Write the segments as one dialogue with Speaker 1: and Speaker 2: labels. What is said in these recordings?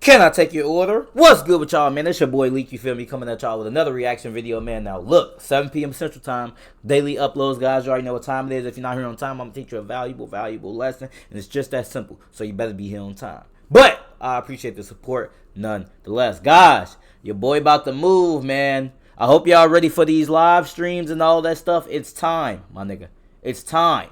Speaker 1: Can I take your order? What's good with y'all, man? It's your boy Leek, you feel me? Coming at y'all with another reaction video, man. Now, look, 7 p.m. Central Time, daily uploads, guys. You already know what time it is. If you're not here on time, I'm going to teach you a valuable lesson, and it's just that simple. So you better be here on time. But I appreciate the support nonetheless. Guys, your boy about to move, man. I hope y'all ready for these live streams and all that stuff. It's time, my nigga. It's time.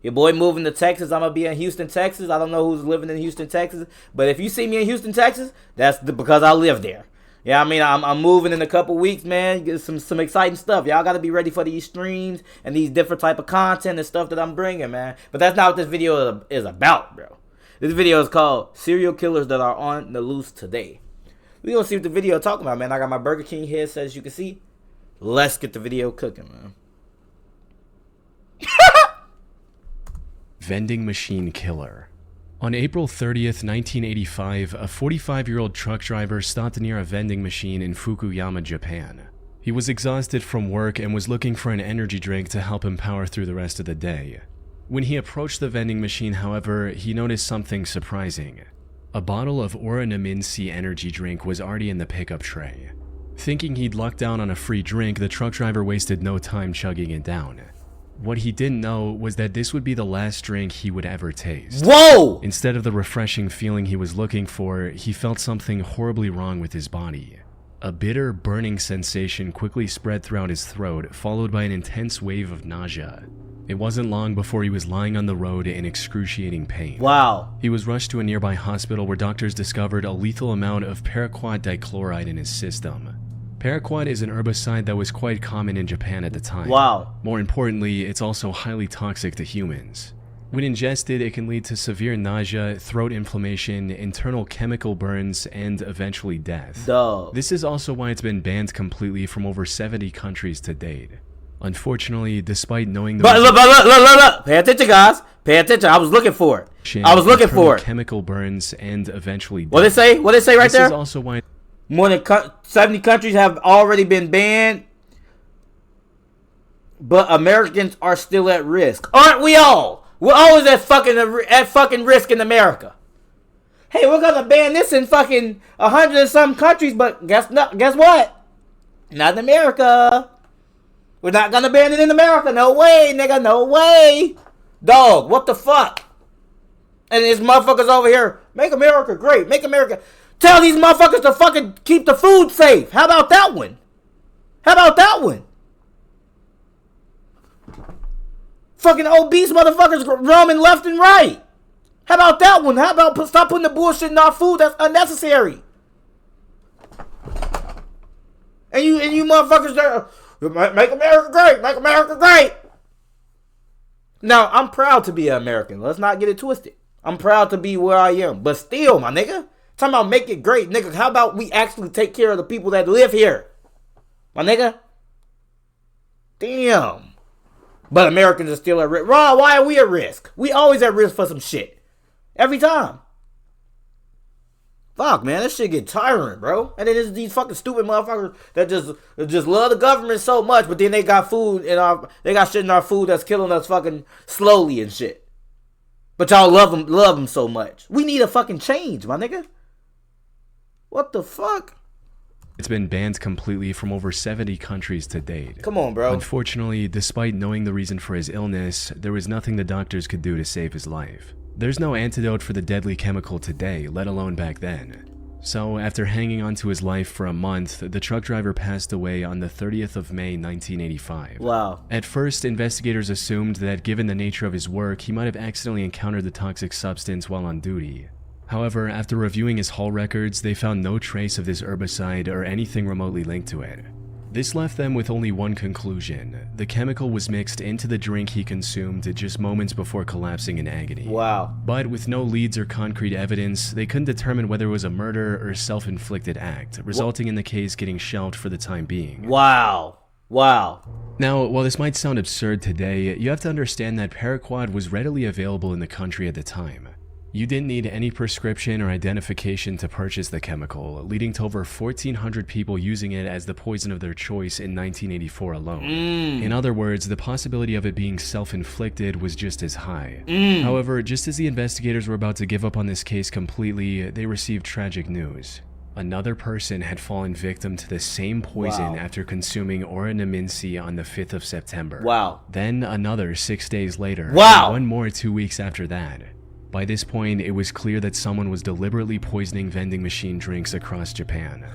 Speaker 1: Your boy moving to Texas. I'm going to be in Houston, Texas. I don't know who's living in Houston, Texas. But if you see me in Houston, Texas, that's because I live there. Yeah, I mean, I'm moving in a couple weeks, man. Get some exciting stuff. Y'all got to be ready for these streams and these different type of content and stuff that I'm bringing, man. But that's not what this video is about, bro. This video is called Serial Killers That Are On the Loose Today. We're going to see what the video is talking about, man. I got my Burger King headset, as you can see. Let's get the video cooking, man.
Speaker 2: Vending machine killer. On April 30th, 1985, a 45-year-old truck driver stopped near a vending machine in Fukuyama, Japan. He was exhausted from work and was looking for an energy drink to help him power through the rest of the day. When he approached the vending machine, however, he noticed something surprising. A bottle of Oranaminsi energy drink was already in the pickup tray. Thinking he'd lucked down on a free drink, the truck driver wasted no time chugging it down. What he didn't know was that this would be the last drink he would ever taste.
Speaker 1: Whoa!
Speaker 2: Instead of the refreshing feeling he was looking for, he felt something horribly wrong with his body. A bitter, burning sensation quickly spread throughout his throat, followed by an intense wave of nausea. It wasn't long before he was lying on the road in excruciating pain.
Speaker 1: Wow.
Speaker 2: He was rushed to a nearby hospital where doctors discovered a lethal amount of paraquat dichloride in his system. Paraquat is an herbicide that was quite common in Japan at the time.
Speaker 1: Wow.
Speaker 2: More importantly, it's also highly toxic to humans. When ingested, it can lead to severe nausea, throat inflammation, internal chemical burns, and eventually death.
Speaker 1: Dog.
Speaker 2: This is also why it's been banned completely from over 70 countries to date. Unfortunately, despite knowing the
Speaker 1: look. Pay attention, guys. Pay attention. I was looking for it. I was looking for it.
Speaker 2: Chemical burns and eventually death.
Speaker 1: What they say? What they say right there?
Speaker 2: This is also why
Speaker 1: more than 70 countries have already been banned, but Americans are still at risk. Aren't we all? We're always at fucking risk in America. Hey, we're gonna ban this in fucking 100 and some countries, but guess what? Not in America. We're not gonna ban it in America. No way, nigga. No way. Dog, what the fuck? And these motherfuckers over here, make America great. Make America... Tell these motherfuckers to fucking keep the food safe. How about that one? How about that one? Fucking obese motherfuckers roaming left and right. How about that one? How about stop putting the bullshit in our food that's unnecessary? And you motherfuckers there, make America great. Make America great. Now, I'm proud to be an American. Let's not get it twisted. I'm proud to be where I am. But still, my nigga. Talking about make it great, nigga. How about we actually take care of the people that live here? My nigga? Damn. But Americans are still at risk. Ron, why are we at risk? We always at risk for some shit. Every time. Fuck, man. That shit get tiring, bro. And then there's these fucking stupid motherfuckers that just love the government so much, but then they got food in they got shit in our food that's killing us fucking slowly and shit. But y'all love them so much. We need a fucking change, my nigga. What the fuck?
Speaker 2: It's been banned completely from over 70 countries to date.
Speaker 1: Come on, bro.
Speaker 2: Unfortunately, despite knowing the reason for his illness, there was nothing the doctors could do to save his life. There's no antidote for the deadly chemical today, let alone back then. So, after hanging on to his life for a month, the truck driver passed away on the 30th of May, 1985.
Speaker 1: Wow.
Speaker 2: At first, investigators assumed that given the nature of his work, he might have accidentally encountered the toxic substance while on duty. However, after reviewing his haul records, they found no trace of this herbicide or anything remotely linked to it. This left them with only one conclusion. The chemical was mixed into the drink he consumed just moments before collapsing in agony.
Speaker 1: Wow.
Speaker 2: But with no leads or concrete evidence, they couldn't determine whether it was a murder or self-inflicted act, resulting in the case getting shelved for the time being.
Speaker 1: Wow. Wow.
Speaker 2: Now, while this might sound absurd today, you have to understand that paraquat was readily available in the country at the time. You didn't need any prescription or identification to purchase the chemical, leading to over 1,400 people using it as the poison of their choice in 1984 alone. In other words, the possibility of it being self-inflicted was just as high. However, just as the investigators were about to give up on this case completely, they received tragic news. Another person had fallen victim to the same poison after consuming oranaminsi on the 5th of September. Then another 6 days later, and one more 2 weeks after that. By this point, it was clear that someone was deliberately poisoning vending machine drinks across Japan.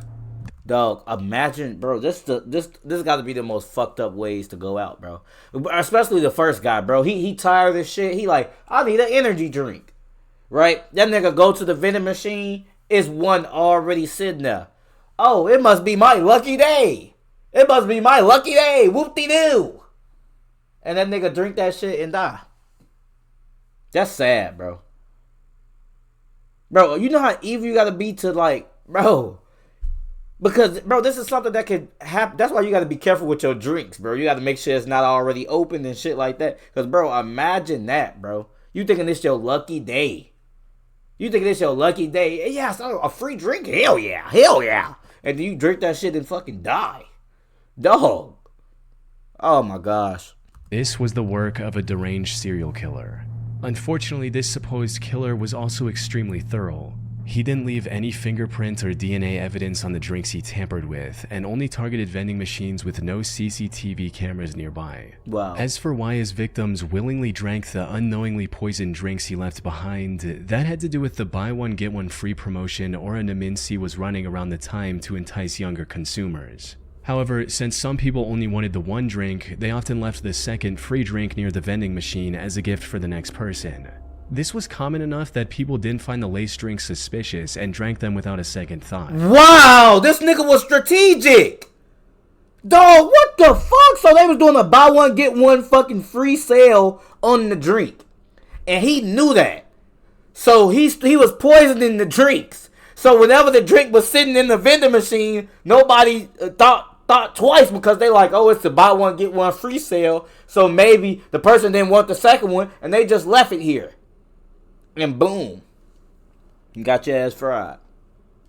Speaker 1: Dog, imagine, bro, this got to be the most fucked up ways to go out, bro. Especially the first guy, bro. He tired of this shit. He like, I need an energy drink, right? That nigga go to the vending machine. Is one already sitting there. Oh, it must be my lucky day. It must be my lucky day. Whoop-de-doo. And that nigga drink that shit and die. That's sad, bro. Bro, you know how evil you gotta be to like, bro. Because, bro, this is something that could happen. That's why you gotta be careful with your drinks, bro. You gotta make sure it's not already open and shit like that. Because, bro, imagine that, bro. You thinking this your lucky day. You think this your lucky day? Yeah, so a free drink? Hell yeah. Hell yeah. And then you drink that shit and fucking die. Dog. Oh my gosh.
Speaker 2: This was the work of a deranged serial killer. Unfortunately, this supposed killer was also extremely thorough. He didn't leave any fingerprint or DNA evidence on the drinks he tampered with, and only targeted vending machines with no CCTV cameras nearby. As for why his victims willingly drank the unknowingly poisoned drinks he left behind, that had to do with the buy one get one free promotion oranaminsi was running around the time to entice younger consumers. However, since some people only wanted the one drink, they often left the second free drink near the vending machine as a gift for the next person. This was common enough that people didn't find the laced drinks suspicious and drank them without a second thought.
Speaker 1: Wow, this nigga was strategic. Dog, what the fuck? So they was doing a buy one, get one fucking free sale on the drink. And he knew that. So he was poisoning the drinks. So whenever the drink was sitting in the vending machine, nobody thought twice because they like, oh, it's a buy one, get one free sale. So maybe the person didn't want the second one and they just left it here. And boom, you got your ass fried.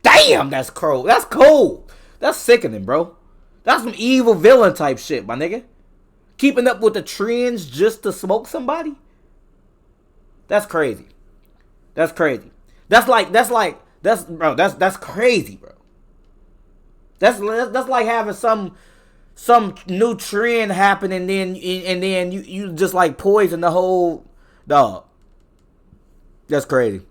Speaker 1: Damn, that's cold. That's cold. That's sickening, bro. That's some evil villain type shit, my nigga. Keeping up with the trends just to smoke somebody. That's crazy. That's crazy. That's crazy, bro. That's like having some new trend happen and then you just like poison the whole dog. That's crazy.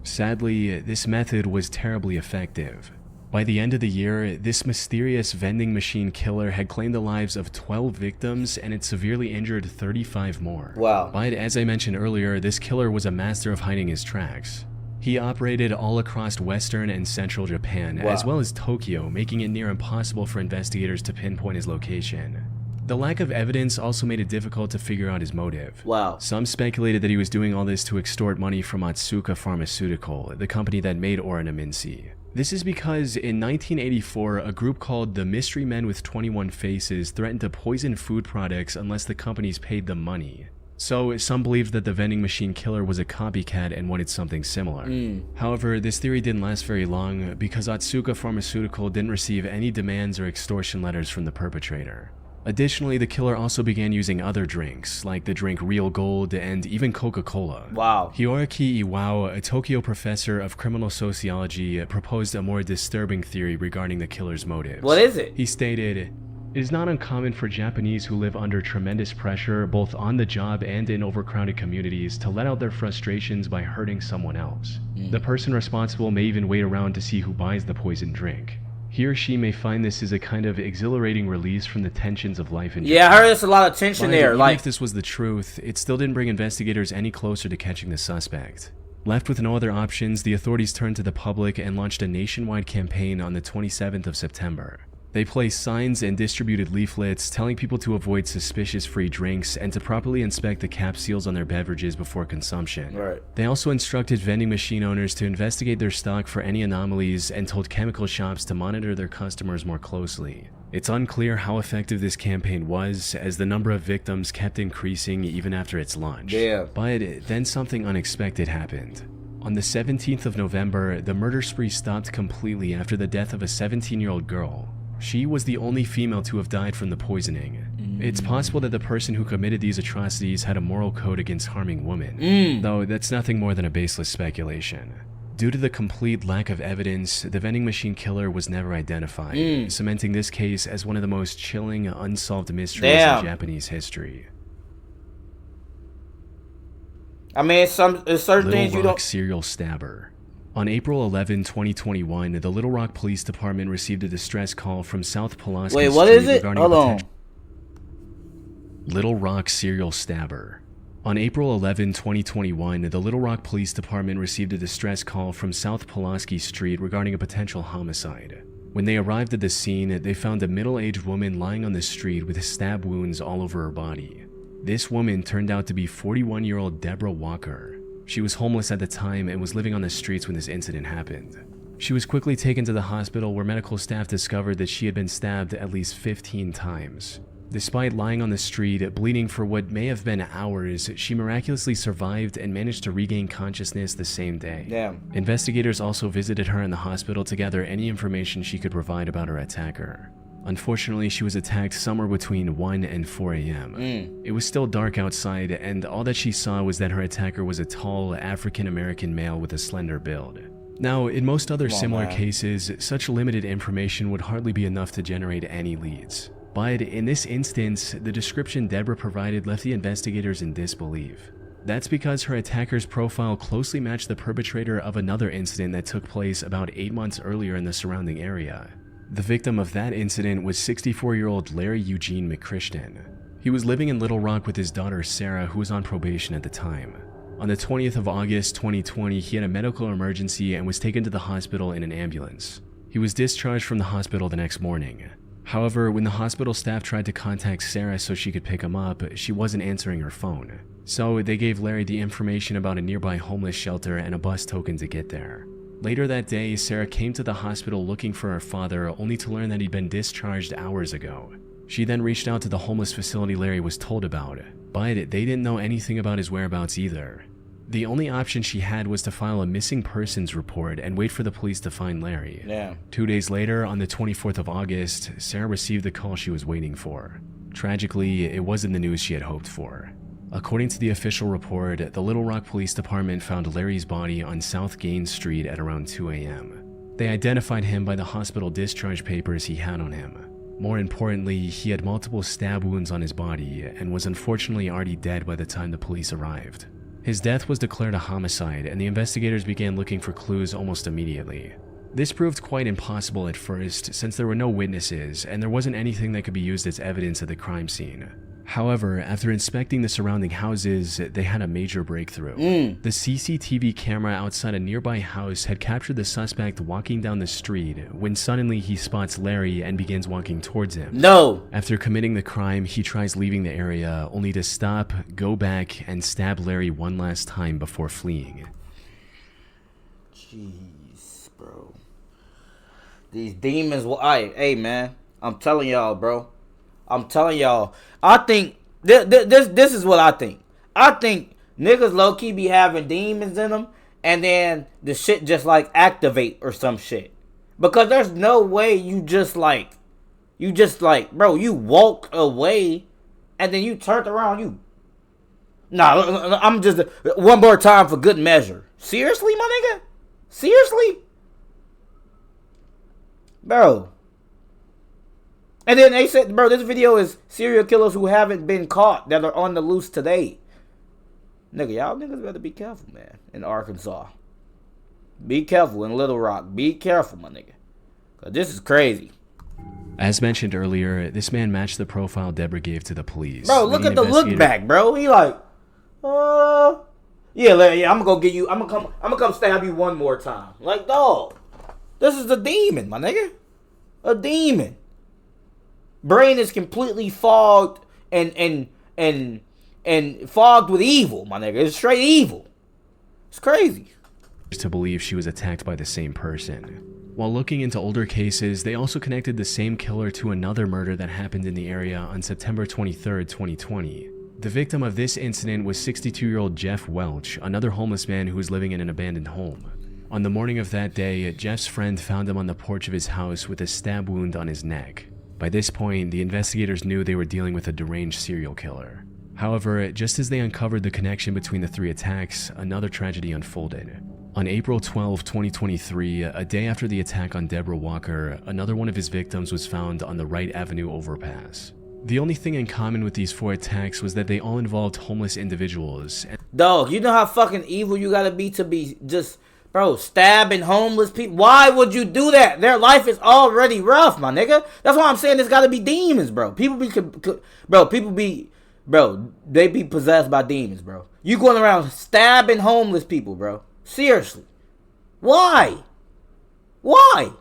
Speaker 2: Sadly, this method was terribly effective. By the end of the year, this mysterious vending machine killer had claimed the lives of 12 victims and had severely injured 35 more.
Speaker 1: Wow.
Speaker 2: But as I mentioned earlier, this killer was a master of hiding his tracks. He operated all across western and central Japan, as well as Tokyo, making it near impossible for investigators to pinpoint his location. The lack of evidence also made it difficult to figure out his motive. Some speculated that he was doing all this to extort money from Otsuka Pharmaceutical, the company that made oranaminsi. This is because in 1984, a group called the Mystery Men with 21 Faces threatened to poison food products unless the companies paid them money. So some believed that the vending machine killer was a copycat and wanted something similar. However, this theory didn't last very long because Otsuka Pharmaceutical didn't receive any demands or extortion letters from the perpetrator. Additionally, the killer also began using other drinks, like the drink Real Gold and even Coca-Cola. Hiroaki Iwao, a Tokyo professor of criminal sociology, proposed a more disturbing theory regarding the killer's motives.
Speaker 1: What is it?
Speaker 2: He stated, "It is not uncommon for Japanese who live under tremendous pressure, both on the job and in overcrowded communities, to let out their frustrations by hurting someone else. The person responsible may even wait around to see who buys the poisoned drink. He or she may find this as a kind of exhilarating release from the tensions of life in Japan."
Speaker 1: Yeah, I heard there's a lot of tension there.
Speaker 2: Even if this was the truth, it still didn't bring investigators any closer to catching the suspect. Left with no other options, the authorities turned to the public and launched a nationwide campaign on the 27th of September. They placed signs and distributed leaflets telling people to avoid suspicious free drinks and to properly inspect the cap seals on their beverages before consumption. They also instructed vending machine owners to investigate their stock for any anomalies and told chemical shops to monitor their customers more closely. It's unclear how effective this campaign was, as the number of victims kept increasing even after its launch. But then something unexpected happened. On the 17th of November, the murder spree stopped completely after the death of a 17-year-old girl. She was the only female to have died from the poisoning. It's possible that the person who committed these atrocities had a moral code against harming women, though that's nothing more than a baseless speculation. Due to the complete lack of evidence, the vending machine killer was never identified, cementing this case as one of the most chilling, unsolved mysteries in Japanese history.
Speaker 1: I mean, it's certain things you don't...
Speaker 2: serial stabber. On April 11, 2021, the Little Rock Police Department received a distress call from South Pulaski Street.
Speaker 1: Wait, what is it? Hold on.
Speaker 2: Little Rock serial stabber. On April 11, 2021, the Little Rock Police Department received a distress call from South Pulaski Street regarding a potential homicide. When they arrived at the scene, they found a middle-aged woman lying on the street with stab wounds all over her body. This woman turned out to be 41-year-old Deborah Walker. She was homeless at the time and was living on the streets when this incident happened. She was quickly taken to the hospital where medical staff discovered that she had been stabbed at least 15 times. Despite lying on the street, bleeding for what may have been hours, she miraculously survived and managed to regain consciousness the same day.
Speaker 1: Damn.
Speaker 2: Investigators also visited her in the hospital to gather any information she could provide about her attacker. Unfortunately, she was attacked somewhere between 1 and 4 a.m. It was still dark outside, and all that she saw was that her attacker was a tall, African-American male with a slender build. Now, in most other similar cases, such limited information would hardly be enough to generate any leads. But in this instance, the description Deborah provided left the investigators in disbelief. That's because her attacker's profile closely matched the perpetrator of another incident that took place about 8 months earlier in the surrounding area. The victim of that incident was 64-year-old Larry Eugene McChristian. He was living in Little Rock with his daughter Sarah, who was on probation at the time. On the 20th of August 2020, he had a medical emergency and was taken to the hospital in an ambulance. He was discharged from the hospital the next morning. However, when the hospital staff tried to contact Sarah so she could pick him up, she wasn't answering her phone. So they gave Larry the information about a nearby homeless shelter and a bus token to get there. Later that day, Sarah came to the hospital looking for her father, only to learn that he'd been discharged hours ago. She then reached out to the homeless facility Larry was told about, but they didn't know anything about his whereabouts either. The only option she had was to file a missing persons report and wait for the police to find Larry. 2 days later, on the 24th of August, Sarah received the call she was waiting for. Tragically, it wasn't the news she had hoped for. According to the official report, the Little Rock Police Department found Larry's body on South Gaines Street at around 2 a.m. They identified him by the hospital discharge papers he had on him. More importantly, he had multiple stab wounds on his body and was unfortunately already dead by the time the police arrived. His death was declared a homicide, and the investigators began looking for clues almost immediately. This proved quite impossible at first, since there were no witnesses, and there wasn't anything that could be used as evidence at the crime scene. However, after inspecting the surrounding houses, they had a major breakthrough. The CCTV camera outside a nearby house had captured the suspect walking down the street when suddenly he spots Larry and begins walking towards him. After committing the crime, he tries leaving the area, only to stop, go back, and stab Larry one last time before fleeing.
Speaker 1: Jeez, bro. These demons will... Hey, man. I'm telling y'all, bro. I'm telling y'all. I think... This is what I think. I think niggas low-key be having demons in them, and then the shit just, like, activate or some shit. Because there's no way you just, like... Bro, you walk away, and then you turned around, you... Nah, I'm just... One more time for good measure. Seriously, my nigga? Seriously? Bro. And then they said, bro, this video is serial killers who haven't been caught that are on the loose today. Nigga, y'all niggas better be careful, man, in Arkansas. Be careful in Little Rock. Be careful, my nigga. Because this is crazy.
Speaker 2: As mentioned earlier, this man matched the profile Deborah gave to the police.
Speaker 1: Bro, look at the look back, bro. He like, yeah, I'm gonna go get you. I'm gonna come stab you one more time. Like, dog, this is a demon, my nigga. A demon. Brain is completely fogged and fogged with evil, my nigga. It's straight evil. It's crazy.
Speaker 2: To believe she was attacked by the same person. While looking into older cases, they also connected the same killer to another murder that happened in the area on September 23rd, 2020. The victim of this incident was 62-year-old Jeff Welch, another homeless man who was living in an abandoned home. On the morning of that day, Jeff's friend found him on the porch of his house with a stab wound on his neck. By this point, the investigators knew they were dealing with a deranged serial killer. However, just as they uncovered the connection between the 3 attacks, another tragedy unfolded. On April 12, 2023, a day after the attack on Deborah Walker, another one of his victims was found on the Wright Avenue overpass. The only thing in common with these 4 attacks was that they all involved homeless individuals.
Speaker 1: Dog, you know how fucking evil you gotta be to be just, bro, stabbing homeless people? Why would you do that? Their life is already rough, my nigga. That's why I'm saying it's gotta be demons, bro. They be possessed by demons, bro. You going around stabbing homeless people, bro. Seriously. Why? Why?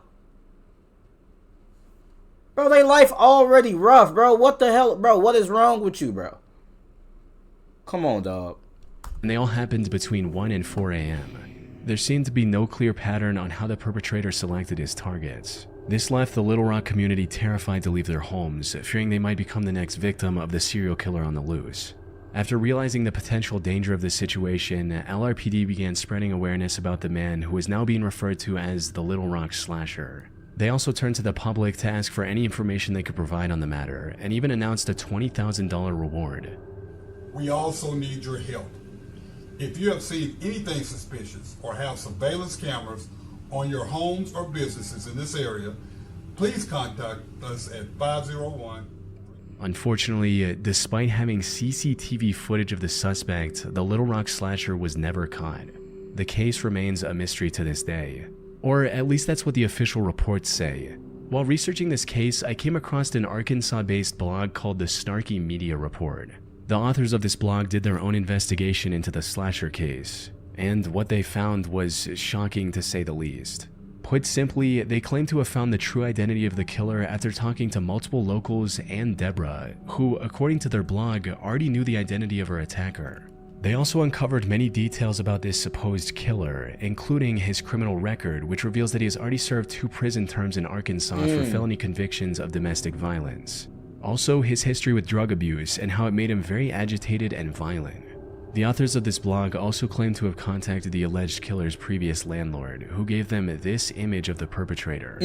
Speaker 1: Bro, they life already rough, bro. What the hell, bro? What is wrong with you, bro? Come on, dog.
Speaker 2: And they all happened between 1 and 4 a.m. There seemed to be no clear pattern on how the perpetrator selected his targets. This left the Little Rock community terrified to leave their homes, fearing they might become the next victim of the serial killer on the loose. After realizing the potential danger of the situation, LRPD began spreading awareness about the man who is now being referred to as the Little Rock Slasher. They also turned to the public to ask for any information they could provide on the matter, and even announced a $20,000 reward.
Speaker 3: We also need your help. If you have seen anything suspicious or have surveillance cameras on your homes or businesses in this area, please contact us at 501.
Speaker 2: Unfortunately, despite having CCTV footage of the suspect, the Little Rock Slasher was never caught. The case remains a mystery to this day. Or at least that's what the official reports say. While researching this case, I came across an Arkansas-based blog called the Snarky Media Report. The authors of this blog did their own investigation into the slasher case, and what they found was shocking to say the least. Put simply, they claim to have found the true identity of the killer after talking to multiple locals and Deborah, who, according to their blog, already knew the identity of her attacker. They also uncovered many details about this supposed killer, including his criminal record, which reveals that he has already served 2 prison terms in Arkansas for felony convictions of domestic violence. Also, his history with drug abuse and how it made him very agitated and violent. The authors of this blog also claim to have contacted the alleged killer's previous landlord, who gave them this image of the perpetrator.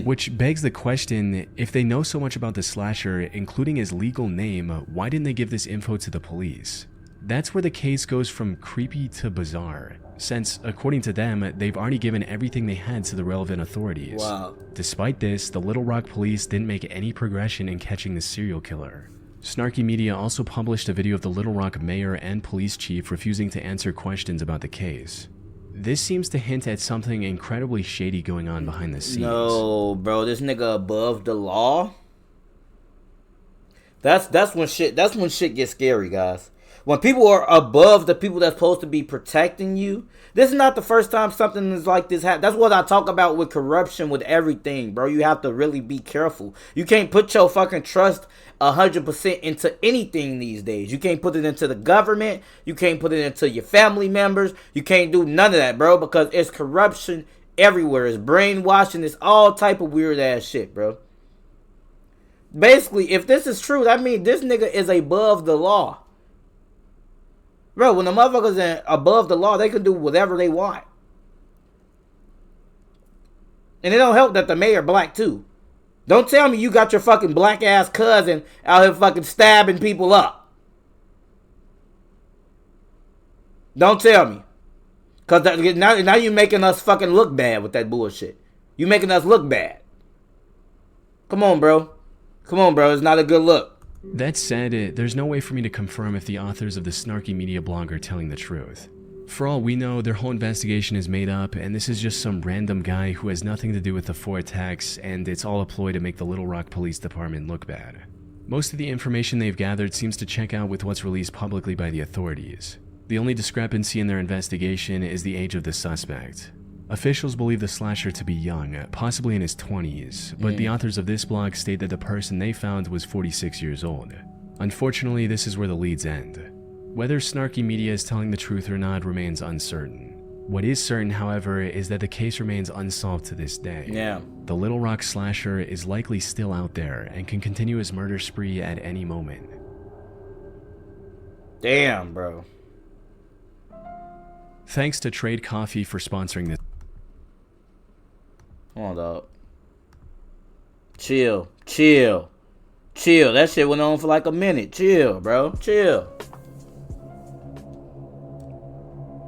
Speaker 2: Which begs the question, if they know so much about the slasher, including his legal name, why didn't they give this info to the police? That's where the case goes from creepy to bizarre, since, according to them, they've already given everything they had to the relevant authorities.
Speaker 1: Wow.
Speaker 2: Despite this, the Little Rock police didn't make any progression in catching the serial killer. Snarky Media also published a video of the Little Rock mayor and police chief refusing to answer questions about the case. This seems to hint at something incredibly shady going on behind the scenes.
Speaker 1: No, bro, this nigga above the law. That's when shit gets scary, guys. When people are above the people that's supposed to be protecting you. This is not the first time something is like this happened. That's what I talk about with corruption, with everything, bro. You have to really be careful. You can't put your fucking trust 100% into anything these days. You can't put it into the government. You can't put it into your family members. You can't do none of that, bro, because it's corruption everywhere. It's brainwashing. It's all type of weird ass shit, bro. Basically, if this is true, that means this nigga is above the law. Bro, when the motherfuckers are above the law, they can do whatever they want. And it don't help that the mayor black too. Don't tell me you got your fucking black ass cousin out here fucking stabbing people up. Don't tell me. Cause now you're making us fucking look bad with that bullshit. You making us look bad. Come on, bro. Come on, bro. It's not a good look.
Speaker 2: That said, there's no way for me to confirm if the authors of the Snarky Media blog are telling the truth. For all we know, their whole investigation is made up, and this is just some random guy who has nothing to do with the 4 attacks, and it's all a ploy to make the Little Rock Police Department look bad. Most of the information they've gathered seems to check out with what's released publicly by the authorities. The only discrepancy in their investigation is the age of the suspect. Officials believe the slasher to be young, possibly in his 20s, but the authors of this blog state that the person they found was 46 years old. Unfortunately, this is where the leads end. Whether Snarky Media is telling the truth or not remains uncertain. What is certain, however, is that the case remains unsolved to this day.
Speaker 1: Yeah.
Speaker 2: The Little Rock Slasher is likely still out there and can continue his murder spree at any moment.
Speaker 1: Damn, bro.
Speaker 2: Thanks to Trade Coffee for sponsoring this.
Speaker 1: Come on, dog. Chill. Chill. Chill. That shit went on for like a minute. Chill, bro. Chill.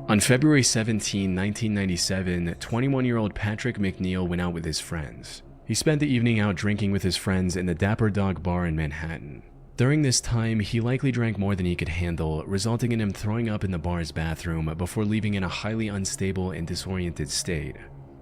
Speaker 2: On February 17, 1997, 21-year-old Patrick McNeil went out with his friends. He spent the evening out drinking with his friends in the Dapper Dog Bar in Manhattan. During this time, he likely drank more than he could handle, resulting in him throwing up in the bar's bathroom before leaving in a highly unstable and disoriented state.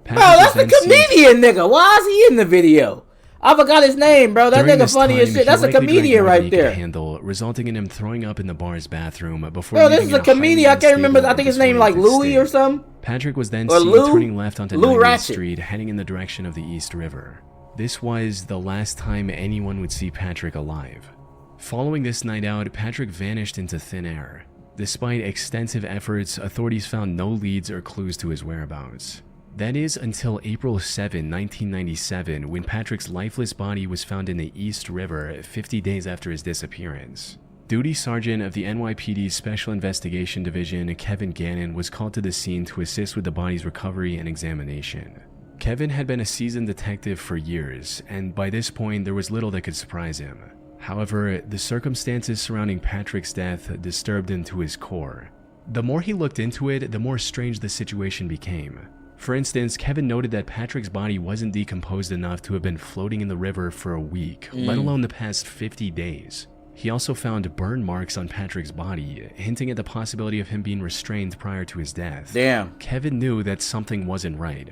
Speaker 1: Bro, that's the comedian nigga. Why is he in the video? I forgot his name, bro. That nigga funny as shit. That's a comedian right there.
Speaker 2: Resulting in him throwing up in the bar's bathroom before.
Speaker 1: Bro, this is a comedian. I can't remember. I think his name like Louis or something.
Speaker 2: Patrick was then seen turning left onto 90th Street, heading in the direction of the East River. This was the last time anyone would see Patrick alive. Following this night out, Patrick vanished into thin air. Despite extensive efforts, authorities found no leads or clues to his whereabouts. That is until April 7, 1997, when Patrick's lifeless body was found in the East River 50 days after his disappearance. Duty Sergeant of the NYPD's Special Investigation Division, Kevin Gannon, was called to the scene to assist with the body's recovery and examination. Kevin had been a seasoned detective for years, and by this point there was little that could surprise him. However, the circumstances surrounding Patrick's death disturbed him to his core. The more he looked into it, the more strange the situation became. For instance, Kevin noted that Patrick's body wasn't decomposed enough to have been floating in the river for a week, let alone the past 50 days. He also found burn marks on Patrick's body, hinting at the possibility of him being restrained prior to his death.
Speaker 1: Damn.
Speaker 2: Kevin knew that something wasn't right.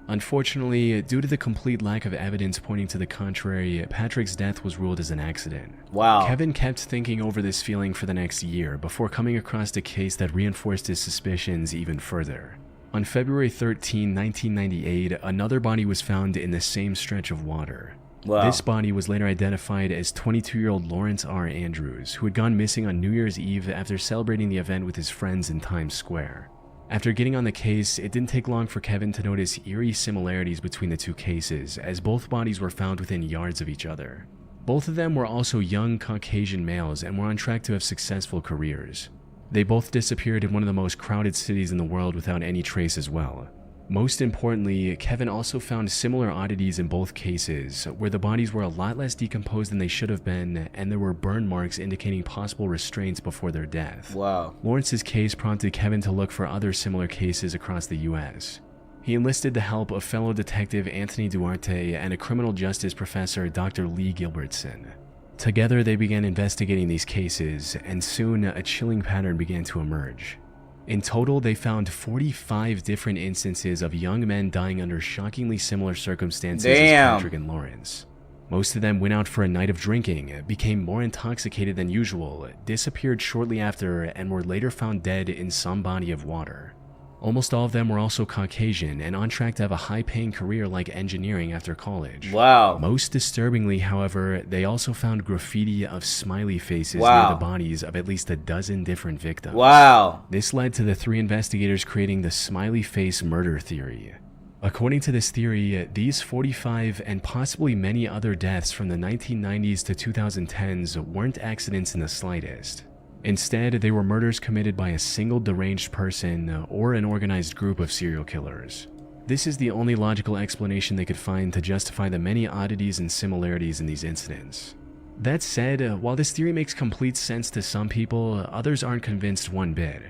Speaker 2: Unfortunately, due to the complete lack of evidence pointing to the contrary, Patrick's death was ruled as an accident.
Speaker 1: Wow.
Speaker 2: Kevin kept thinking over this feeling for the next year before coming across a case that reinforced his suspicions even further. On February 13, 1998, another body was found in the same stretch of water.
Speaker 1: Wow.
Speaker 2: This body was later identified as 22-year-old Lawrence R. Andrews, who had gone missing on New Year's Eve after celebrating the event with his friends in Times Square. After getting on the case, it didn't take long for Kevin to notice eerie similarities between the two cases, as both bodies were found within yards of each other. Both of them were also young Caucasian males and were on track to have successful careers. They both disappeared in one of the most crowded cities in the world without any trace as well. Most importantly, Kevin also found similar oddities in both cases, where the bodies were a lot less decomposed than they should have been, and there were burn marks indicating possible restraints before their death.
Speaker 1: Wow.
Speaker 2: Lawrence's case prompted Kevin to look for other similar cases across the US. He enlisted the help of fellow detective Anthony Duarte and a criminal justice professor, Dr. Lee Gilbertson. Together, they began investigating these cases, and soon a chilling pattern began to emerge. In total, they found 45 different instances of young men dying under shockingly similar circumstances as Patrick and Lawrence. Most of them went out for a night of drinking, became more intoxicated than usual, disappeared shortly after, and were later found dead in some body of water. Almost all of them were also Caucasian and on track to have a high-paying career like engineering after college.
Speaker 1: Wow.
Speaker 2: Most disturbingly, however, they also found graffiti of smiley faces near the bodies of at least a dozen different victims.
Speaker 1: Wow.
Speaker 2: This led to the three investigators creating the smiley face murder theory. According to this theory, these 45 and possibly many other deaths from the 1990s to 2010s weren't accidents in the slightest. Instead, they were murders committed by a single deranged person or an organized group of serial killers. This is the only logical explanation they could find to justify the many oddities and similarities in these incidents. That said, while this theory makes complete sense to some people, others aren't convinced one bit.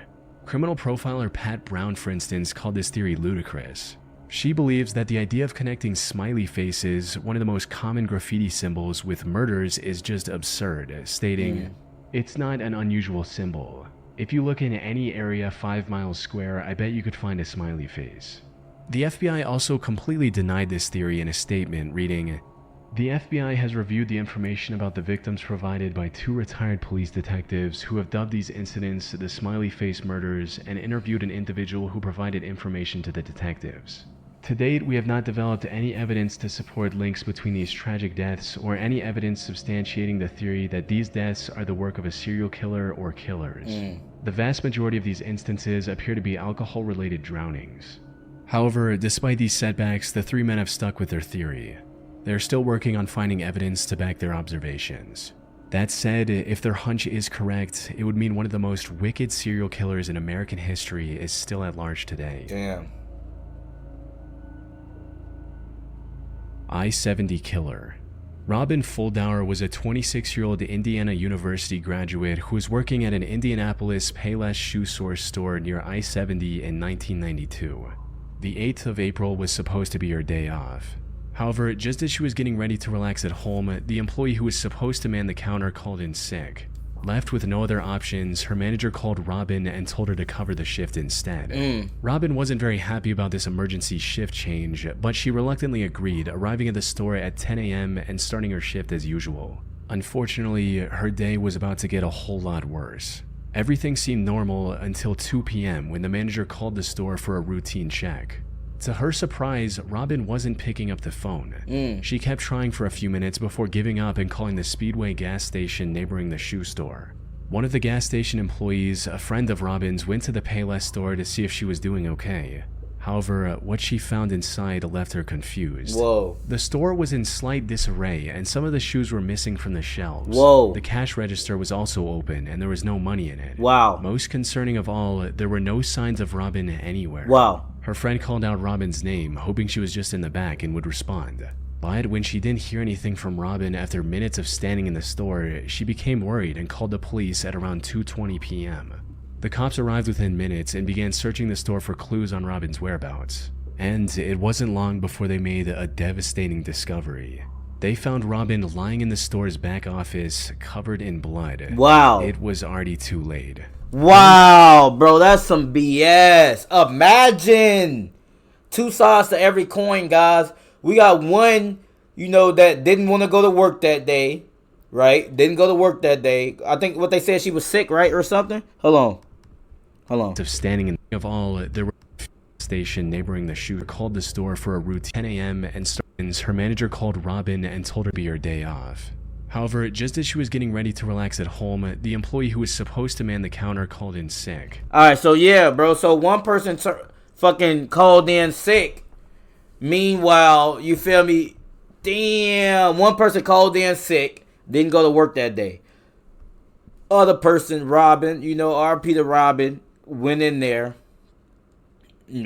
Speaker 2: Criminal profiler Pat Brown, for instance, called this theory ludicrous. She believes that the idea of connecting smiley faces, one of the most common graffiti symbols, with murders is just absurd, stating, "It's not an unusual symbol. If you look in any area 5 miles square, I bet you could find a smiley face." The FBI also completely denied this theory in a statement, reading, "The FBI has reviewed the information about the victims provided by 2 retired police detectives who have dubbed these incidents the smiley face murders and interviewed an individual who provided information to the detectives. To date, we have not developed any evidence to support links between these tragic deaths or any evidence substantiating the theory that these deaths are the work of a serial killer or killers. The vast majority of these instances appear to be alcohol-related drownings." However, despite these setbacks, the 3 men have stuck with their theory. They're still working on finding evidence to back their observations. That said, if their hunch is correct, it would mean one of the most wicked serial killers in American history is still at large today.
Speaker 1: Damn.
Speaker 2: I-70 killer. Robin Fuldauer was a 26-year-old Indiana University graduate who was working at an Indianapolis Payless shoe source store near I-70 in 1992. The 8th of April was supposed to be her day off. However, just as she was getting ready to relax at home, the employee who was supposed to man the counter called in sick. Left with no other options, her manager called Robin and told her to cover the shift instead. Robin wasn't very happy about this emergency shift change, but she reluctantly agreed, arriving at the store at 10 a.m. and starting her shift as usual. Unfortunately, her day was about to get a whole lot worse. Everything seemed normal until 2 p.m. when the manager called the store for a routine check. To her surprise, Robin wasn't picking up the phone. She kept trying for a few minutes before giving up and calling the Speedway gas station neighboring the shoe store. One of the gas station employees, a friend of Robin's, went to the Payless store to see if she was doing okay. However, what she found inside left her confused.
Speaker 1: Whoa.
Speaker 2: The store was in slight disarray and some of the shoes were missing from the shelves.
Speaker 1: Whoa.
Speaker 2: The cash register was also open and there was no money in it.
Speaker 1: Wow.
Speaker 2: Most concerning of all, there were no signs of Robin anywhere.
Speaker 1: Wow.
Speaker 2: Her friend called out Robin's name, hoping she was just in the back and would respond. But when she didn't hear anything from Robin after minutes of standing in the store, she became worried and called the police at around 2:20 p.m. The cops arrived within minutes and began searching the store for clues on Robin's whereabouts. And it wasn't long before they made a devastating discovery. They found Robin lying in the store's back office, covered in blood.
Speaker 1: Wow.
Speaker 2: It was already too late.
Speaker 1: Wow, bro, that's some BS. Imagine 2 sides to every coin, guys. We got one, that didn't want to go to work that day, right? Didn't go to work that day. I think what they said, she was sick, right, or something. Hold on.
Speaker 2: Of standing in of all, there were a station neighboring the shoe called the store for a routine 10 a.m. and her manager called Robin and told her to be her day off. However, just as she was getting ready to relax at home, the employee who was supposed to man the counter called in sick.
Speaker 1: Alright, so yeah, bro. So one person fucking called in sick. Meanwhile, you feel me? Damn, one person called in sick. Didn't go to work that day. Other person, Robin, RP to Robin, went in there.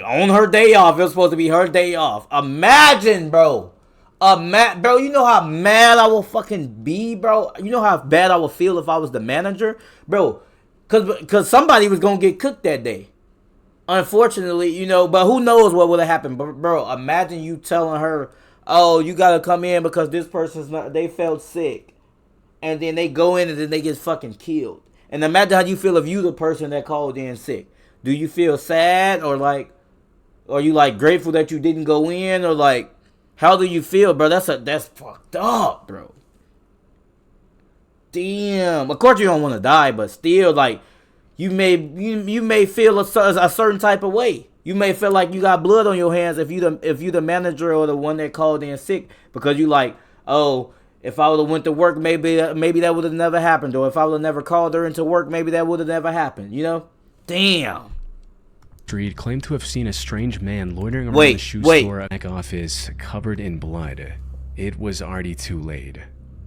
Speaker 1: On her day off. It was supposed to be her day off. Imagine, bro. Bro, you know how mad I will fucking be, bro? You know how bad I would feel if I was the manager? Bro, cause somebody was gonna get cooked that day. Unfortunately, but who knows what would have happened. But bro, imagine you telling her, oh, you gotta come in because this they felt sick. And then they go in and then they get fucking killed. And imagine how you feel if you the person that called in sick. Do you feel sad or are you grateful that you didn't go in or how do you feel, bro? That's fucked up, bro. Damn. Of course you don't want to die, but still, you may feel a certain type of way. You may feel like you got blood on your hands if you the manager or the one that called in sick because you oh, if I would have went to work, maybe that would have never happened, or if I would have never called her into work, maybe that would have never happened. Damn.
Speaker 2: Street claimed to have seen a strange man loitering around the shoe store back office covered in blood. It was already too late.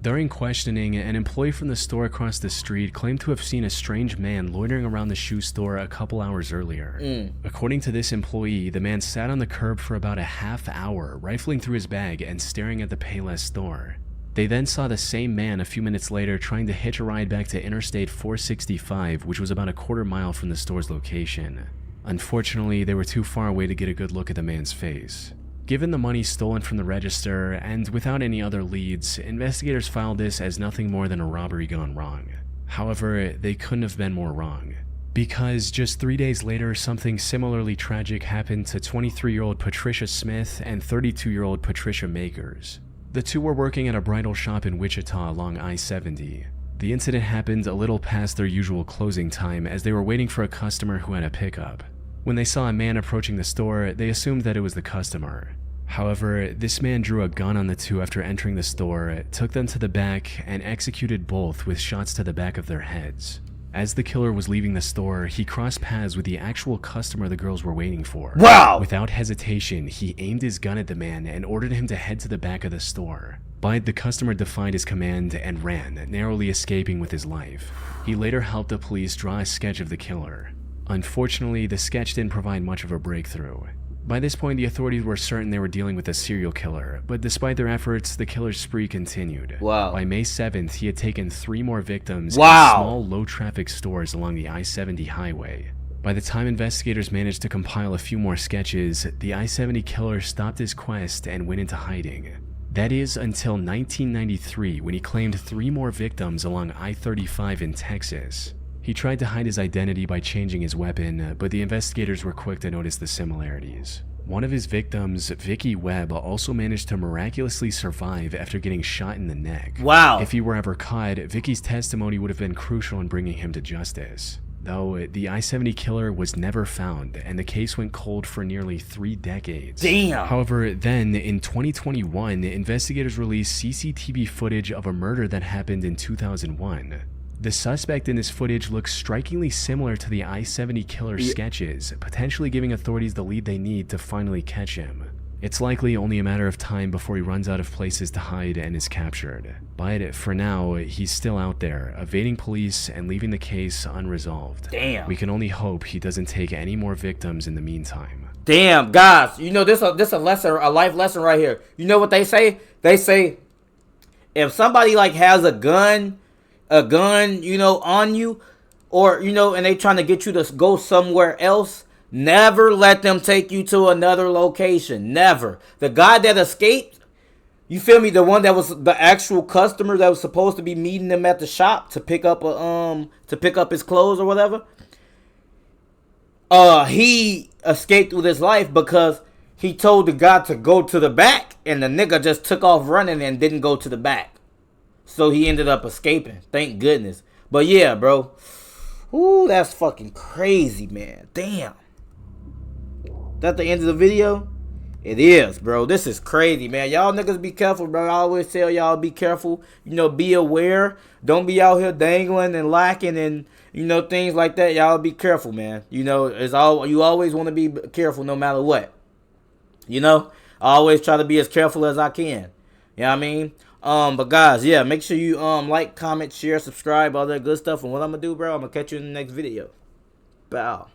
Speaker 2: During questioning, an employee from the store across the street claimed to have seen a strange man loitering around the shoe store a couple hours earlier. According to this employee, the man sat on the curb for about a half hour, rifling through his bag and staring at the Payless store. They then saw the same man a few minutes later trying to hitch a ride back to Interstate 465, which was about a quarter mile from the store's location. Unfortunately, they were too far away to get a good look at the man's face. Given the money stolen from the register, and without any other leads, investigators filed this as nothing more than a robbery gone wrong. However, they couldn't have been more wrong. Because just 3 days later, something similarly tragic happened to 23-year-old Patricia Smith and 32-year-old Patricia Makers. The two were working at a bridal shop in Wichita along I-70. The incident happened a little past their usual closing time as they were waiting for a customer who had a pickup. When they saw a man approaching the store, they assumed that it was the customer. However, this man drew a gun on the two after entering the store, took them to the back, and executed both with shots to the back of their heads. As the killer was leaving the store, he crossed paths with the actual customer the girls were waiting for.
Speaker 1: Wow!
Speaker 2: Without hesitation, he aimed his gun at the man and ordered him to head to the back of the store. But the customer defied his command and ran, narrowly escaping with his life. He later helped the police draw a sketch of the killer. Unfortunately, the sketch didn't provide much of a breakthrough. By this point, the authorities were certain they were dealing with a serial killer, but despite their efforts, the killer's spree continued.
Speaker 1: Wow.
Speaker 2: By May 7th, he had taken 3 more victims in
Speaker 1: Wow.
Speaker 2: small, low-traffic stores along the I-70 highway. By the time investigators managed to compile a few more sketches, the I-70 killer stopped his quest and went into hiding. That is until 1993, when he claimed 3 more victims along I-35 in Texas. He tried to hide his identity by changing his weapon, but the investigators were quick to notice the similarities. One of his victims, Vicky Webb, also managed to miraculously survive after getting shot in the neck.
Speaker 1: Wow.
Speaker 2: If he were ever caught, Vicky's testimony would have been crucial in bringing him to justice. Though, the I-70 killer was never found, and the case went cold for nearly 3 decades.
Speaker 1: Damn.
Speaker 2: However, then, in 2021, investigators released CCTV footage of a murder that happened in 2001. The suspect in this footage looks strikingly similar to the I-70 killer's sketches, potentially giving authorities the lead they need to finally catch him. It's likely only a matter of time before he runs out of places to hide and is captured. But for now, he's still out there, evading police and leaving the case unresolved.
Speaker 1: Damn.
Speaker 2: We can only hope he doesn't take any more victims in the meantime.
Speaker 1: Damn, guys, you know this a lesson, a life lesson right here. You know what they say? They say if somebody like has a gun, you know, on you, or, you know, and they trying to get you to go somewhere else, never let them take you to another location. Never. The guy that escaped, you feel me? The one that was the actual customer that was supposed to be meeting them at the shop to pick up his clothes or whatever. He escaped with his life because he told the guy to go to the back, and the nigga just took off running and didn't go to the back. So he ended up escaping. Thank goodness. But yeah, bro. Ooh, that's fucking crazy, man. Damn. That the end of the video? It is, bro. This is crazy, man. Y'all niggas be careful, bro. I always tell y'all be careful. You know, be aware. Don't be out here dangling and lacking and, you know, things like that. Y'all be careful, man. You know, you always want to be careful no matter what. You know, I always try to be as careful as I can. You know what I mean? But guys, yeah, make sure you like, comment, share, subscribe, all that good stuff. And what I'm gonna do, bro, I'm gonna catch you in the next video. Bow.